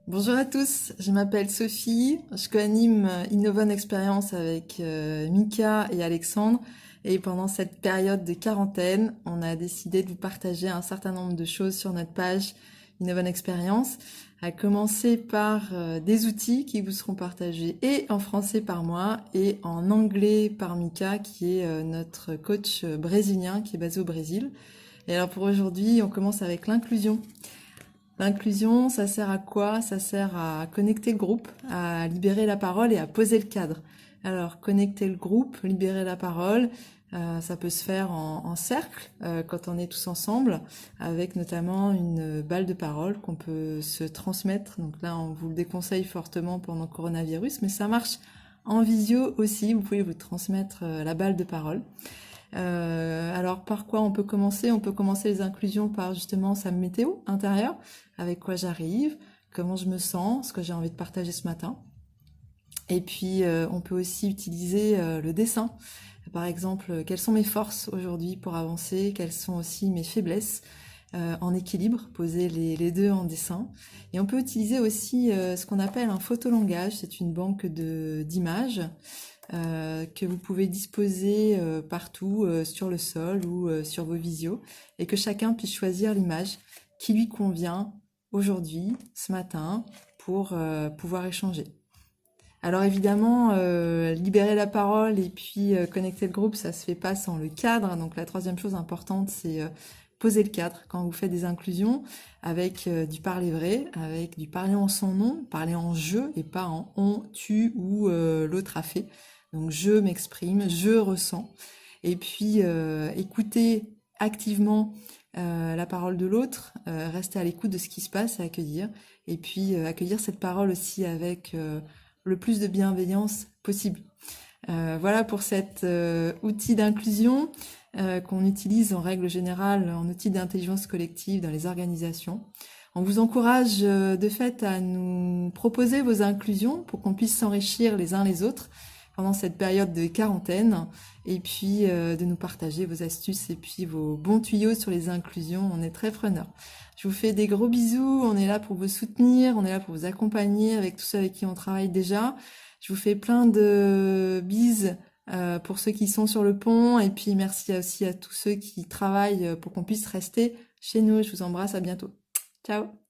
Bonjour à tous, je m'appelle Sophie, je co-anime Innovon Experience avec Mika et Alexandre et pendant cette période de quarantaine, on a décidé de vous partager un certain nombre de choses sur notre page Innovon Experience, à commencer par des outils qui vous seront partagés et en français par moi et en anglais par Mika qui est notre coach brésilien qui est basé au Brésil. Et alors pour aujourd'hui, on commence avec l'inclusion. L'inclusion, ça sert à quoi? Ça sert à connecter le groupe, à libérer la parole et à poser le cadre. Alors, connecter le groupe, libérer la parole, ça peut se faire en cercle, quand on est tous ensemble, avec notamment une balle de parole qu'on peut se transmettre. Donc là, on vous le déconseille fortement pendant le coronavirus, mais ça marche en visio aussi. Vous pouvez vous transmettre la balle de parole. Alors par quoi on peut commencer? On peut commencer les inclusions par justement sa météo intérieure, avec quoi j'arrive, comment je me sens, ce que j'ai envie de partager ce matin. Et puis on peut aussi utiliser le dessin. Par exemple, quelles sont mes forces aujourd'hui pour avancer, quelles sont aussi mes faiblesses en équilibre, poser les deux en dessin. Et on peut utiliser aussi ce qu'on appelle un photolangage, c'est une banque d'images que vous pouvez disposer partout sur le sol ou sur vos visios et que chacun puisse choisir l'image qui lui convient aujourd'hui, ce matin, pour pouvoir échanger. Alors évidemment, libérer la parole et puis connecter le groupe, ça se fait pas sans le cadre. Donc la troisième chose importante, c'est poser le cadre quand vous faites des inclusions avec du parler vrai, avec du parler en son nom, parler en je et pas en on, tu ou l'autre a fait. Donc je m'exprime, je ressens. Et puis écouter activement la parole de l'autre, rester à l'écoute de ce qui se passe et accueillir. Et puis accueillir cette parole aussi avec le plus de bienveillance possible. Voilà pour cet outil d'inclusion qu'on utilise en règle générale en outil d'intelligence collective dans les organisations. On vous encourage de fait à nous proposer vos inclusions pour qu'on puisse s'enrichir les uns les autres pendant cette période de quarantaine et puis de nous partager vos astuces et puis vos bons tuyaux sur les inclusions. On est très preneurs. Je vous fais des gros bisous. On est là pour vous soutenir, on est là pour vous accompagner avec tous ceux avec qui on travaille déjà. Je vous fais plein de bises pour ceux qui sont sur le pont et puis merci aussi à tous ceux qui travaillent pour qu'on puisse rester chez nous. Je vous embrasse, à bientôt. Ciao!